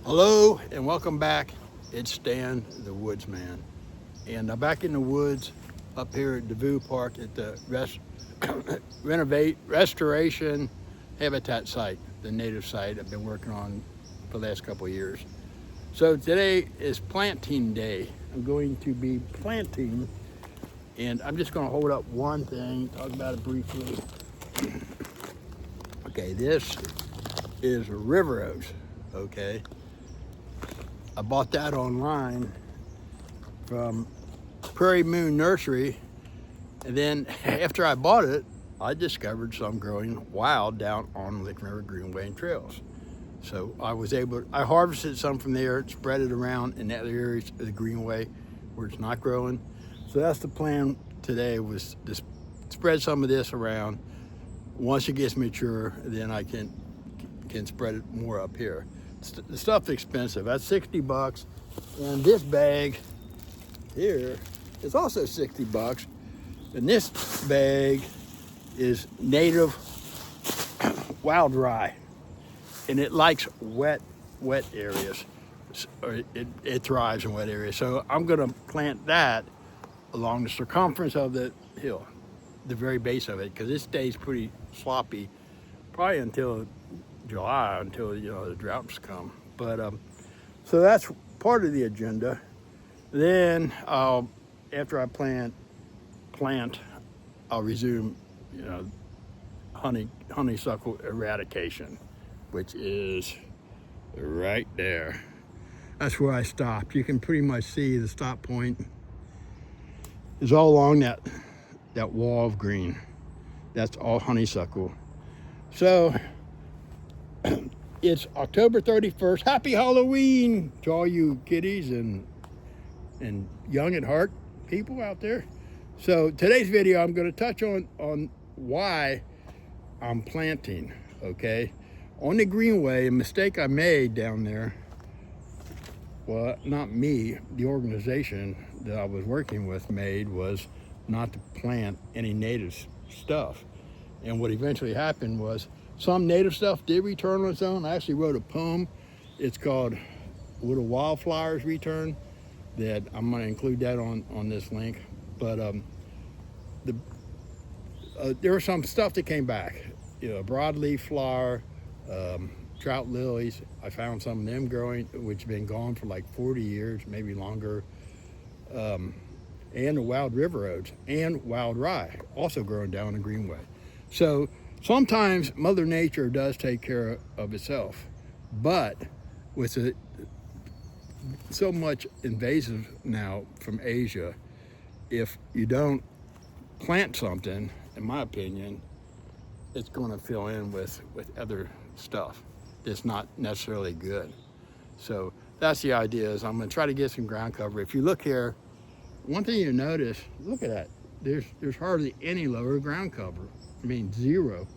Hello and welcome back. It's Stan the Woodsman, and I'm back in the woods up here at Devou Park at the restoration habitat site, the native site I've been working on for the last couple of years. So today is planting day. I'm going to be planting, and I'm just going to hold up one thing, talk about it briefly. Okay, this is river oats. Okay, I bought that online from Prairie Moon Nursery, and then after I bought it, I discovered some growing wild down on Lick River Greenway and trails. So I harvested some from there, spread it around in other areas of the Greenway where it's not growing. So that's the plan today, was to spread some of this around. Once it gets mature, then I can spread it more up here. The stuff's expensive. That's 60 bucks. And this bag here is also 60 bucks. And this bag is native wild rye. And it likes wet areas. It thrives in wet areas. So I'm gonna plant that along the circumference of the hill, the very base of it, because it stays pretty sloppy, probably until July, until the droughts come. But so that's part of the agenda. Then after I plant, I'll resume honeysuckle eradication, which is right there. That's where I stopped. You can pretty much see the stop point is all along that wall of green. That's all honeysuckle. So it's October 31st. Happy Halloween to all you kiddies and young at heart people out there. So today's video, I'm going to touch on why I'm planting, okay? On the Greenway, a mistake I made down there, well, not me, the organization that I was working with made, was not to plant any native stuff. And what eventually happened was some native stuff did return on its own. I actually wrote a poem. It's called Little Wildflowers Return, that I'm going to include that on this link. But there was some stuff that came back. Broadleaf flower, trout lilies. I found some of them growing, which have been gone for like 40 years, maybe longer. And the wild river oats and wild rye, also growing down the Greenway. So sometimes Mother Nature does take care of itself, but with so much invasive now from Asia, if you don't plant something, in my opinion, it's going to fill in with other stuff that's not necessarily good. So that's the idea, is I'm going to try to get some ground cover. If you look here, one thing you notice, look at that. There's hardly any lower ground cover. I mean, zero.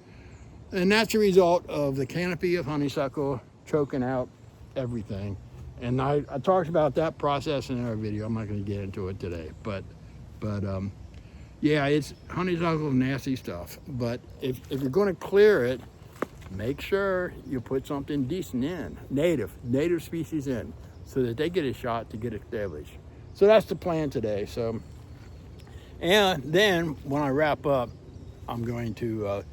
And that's a result of the canopy of honeysuckle choking out everything. And I talked about that process in another video. I'm not going to get into it today, but yeah, it's honeysuckle, nasty stuff. But if you're going to clear it, make sure you put something decent in, native species in, so that they get a shot to get established. So that's the plan today. So, and then when I wrap up, I'm going to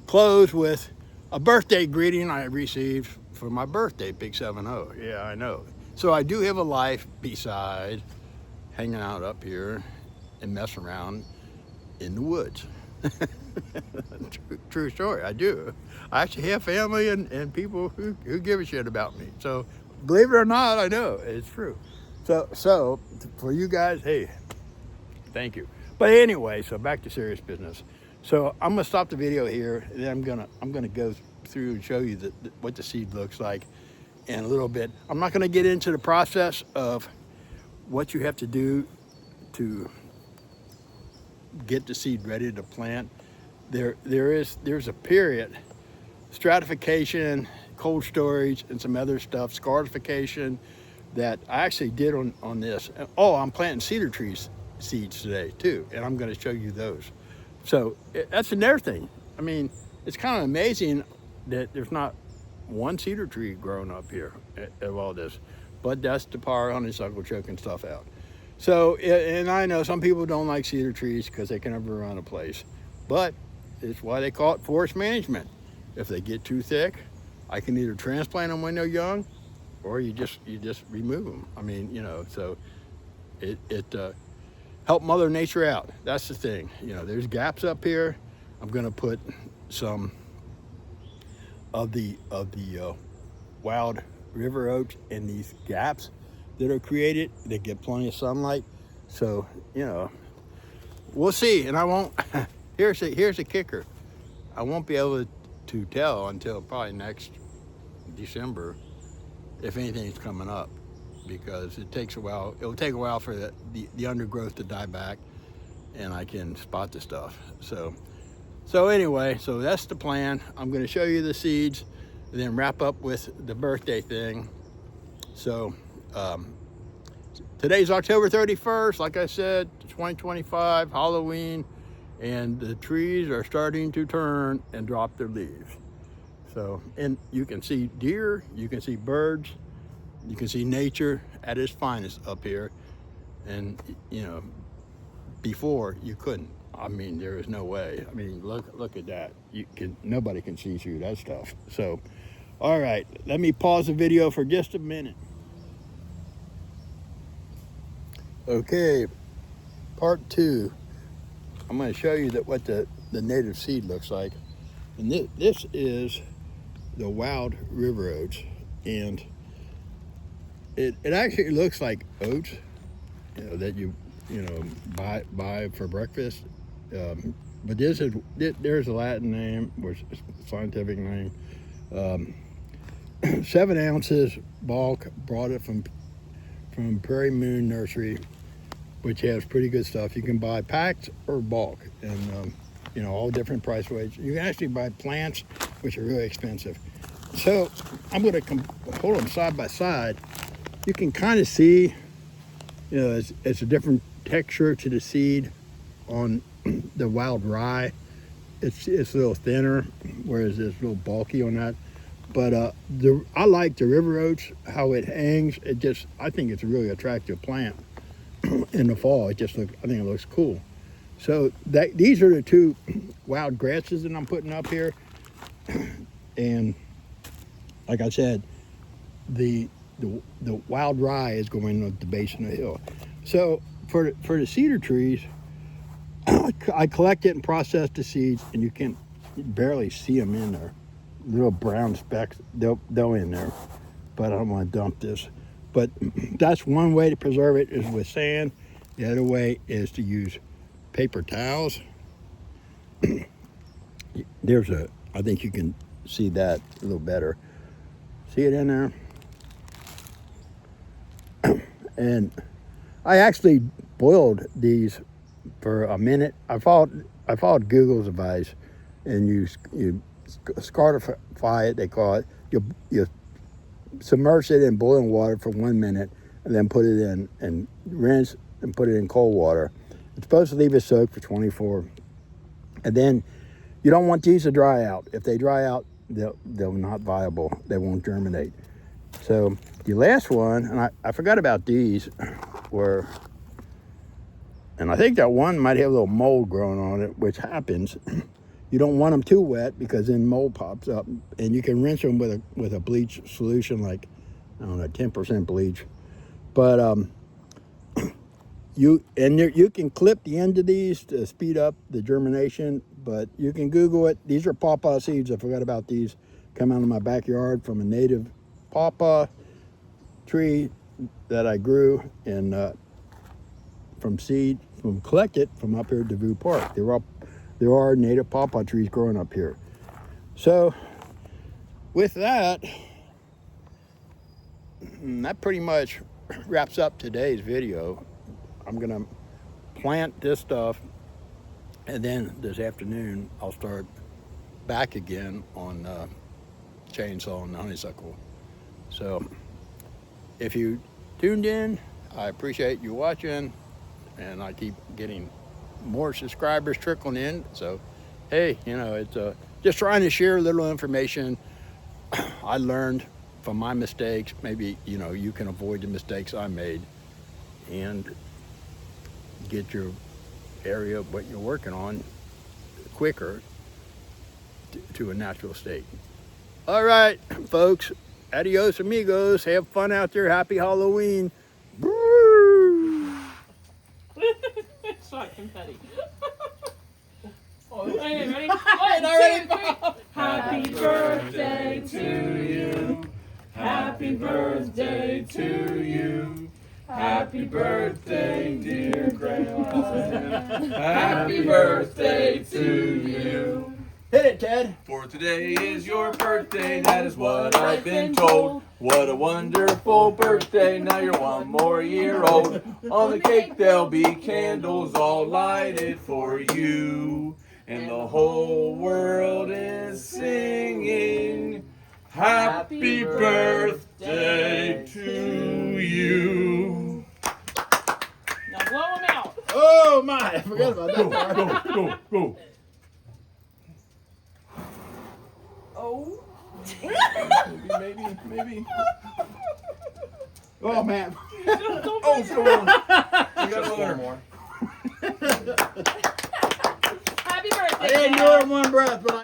close with a birthday greeting I received for my birthday, Big 7-0. Yeah, I know. So I do have a life beside hanging out up here and messing around in the woods. True story, I do. I actually have family and people who give a shit about me. So believe it or not, I know it's true. So for you guys, hey, thank you. But anyway, so back to serious business. So I'm gonna stop the video here, and then I'm gonna go through and show you what the seed looks like in a little bit. I'm not gonna get into the process of what you have to do to get the seed ready to plant. There's a period, stratification, cold storage, and some other stuff, scarification, that I actually did on this. Oh, I'm planting cedar trees seeds today too, and I'm going to show you those. So that's another thing. I mean, it's kind of amazing that there's not one cedar tree growing up here of all this. But that's the power honeysuckle choking stuff out. So, and I know some people don't like cedar trees because they can never run a place. But it's why they call it forest management. If they get too thick, I can either transplant them when they're young, or you just remove them. I mean, you know, so it help Mother Nature out. That's the thing. You know, there's gaps up here. I'm gonna put some of the wild river oats in these gaps that are created. They get plenty of sunlight. So, you know, we'll see. And I won't, here's the kicker. I won't be able to tell until probably next December if anything's coming up, because it takes a while. It'll take a while for the undergrowth to die back, and I can spot the stuff. So anyway, so that's the plan. I'm going to show you the seeds and then wrap up with the birthday thing. So today's October 31st, like I said, 2025, Halloween, and the trees are starting to turn and drop their leaves. So, and you can see deer, you can see birds, you can see nature at its finest up here. And, you know, before you couldn't. I mean, there is no way. I mean, look at that. Nobody can see through that stuff. So, all right, let me pause the video for just a minute. Okay, part 2. I'm going to show you what the native seed looks like. And this is the wild river oats, and it actually looks like oats, you know, that you know buy for breakfast. But there's a Latin name, or scientific name. 7 ounces bulk. Brought it from Prairie Moon Nursery, which has pretty good stuff. You can buy packed or bulk, and you know, all different price weights. You can actually buy plants, which are really expensive. So I'm going to hold them side by side. You can kind of see, you know, it's a different texture to the seed on the wild rye. It's a little thinner, whereas it's a little bulky on that. But I like the river oats, how it hangs. I think it's a really attractive plant in the fall. I think it looks cool. So these are the 2 wild grasses that I'm putting up here. And like I said, the wild rye is going at the base of the hill. So for the cedar trees, I collect it and process the seeds, and you can barely see them in there. Little brown specks, they'll in there. But I don't want to dump this. But that's one way to preserve it, is with sand. The other way is to use paper towels. I think you can see that a little better. See it in there? And I actually boiled these for a minute. I followed Google's advice, and you scartify it, they call it. You submerge it in boiling water for 1 minute, and then put it in and rinse and put it in cold water. It's supposed to leave it soaked for 24. And then you don't want these to dry out. If they dry out, they're not viable. They won't germinate. So the last one, and I forgot about these, and I think that one might have a little mold growing on it, which happens. You don't want them too wet, because then mold pops up. And you can rinse them with a bleach solution, like, I don't know, 10% bleach. But you can clip the end of these to speed up the germination, but you can Google it. These are pawpaw seeds. I forgot about these. Come out of my backyard from a native pawpaw tree that I grew, and collected from up here at Devou Park. There are native pawpaw trees growing up here. So with that pretty much wraps up today's video. I'm gonna plant this stuff, and then this afternoon I'll start back again on chainsaw and honeysuckle. So if you tuned in, I appreciate you watching, and I keep getting more subscribers trickling in. So hey, you know, it's just trying to share a little information. I learned from my mistakes. Maybe, you know, you can avoid the mistakes I made and get your area, what you're working on, quicker to a natural state. All right, folks, adios amigos. Have fun out there. Happy Halloween. It's not confetti. Oh, hey, ready? 1, 2, 3. Happy birthday to you. Happy birthday to you. Happy birthday, dear Grandma. Happy birthday to you. Hit it, Ted. For today is your birthday, that is what I've been told. What a wonderful birthday, now you're 1 more year old. On the cake there'll be candles all lighted for you. And the whole world is singing, happy birthday to you. Now blow them out. Oh my, I forgot about that. Go. Oh. Maybe. Oh man. Oh, still on. We got one more. Happy birthday, I didn't do Dad. it in one breath, but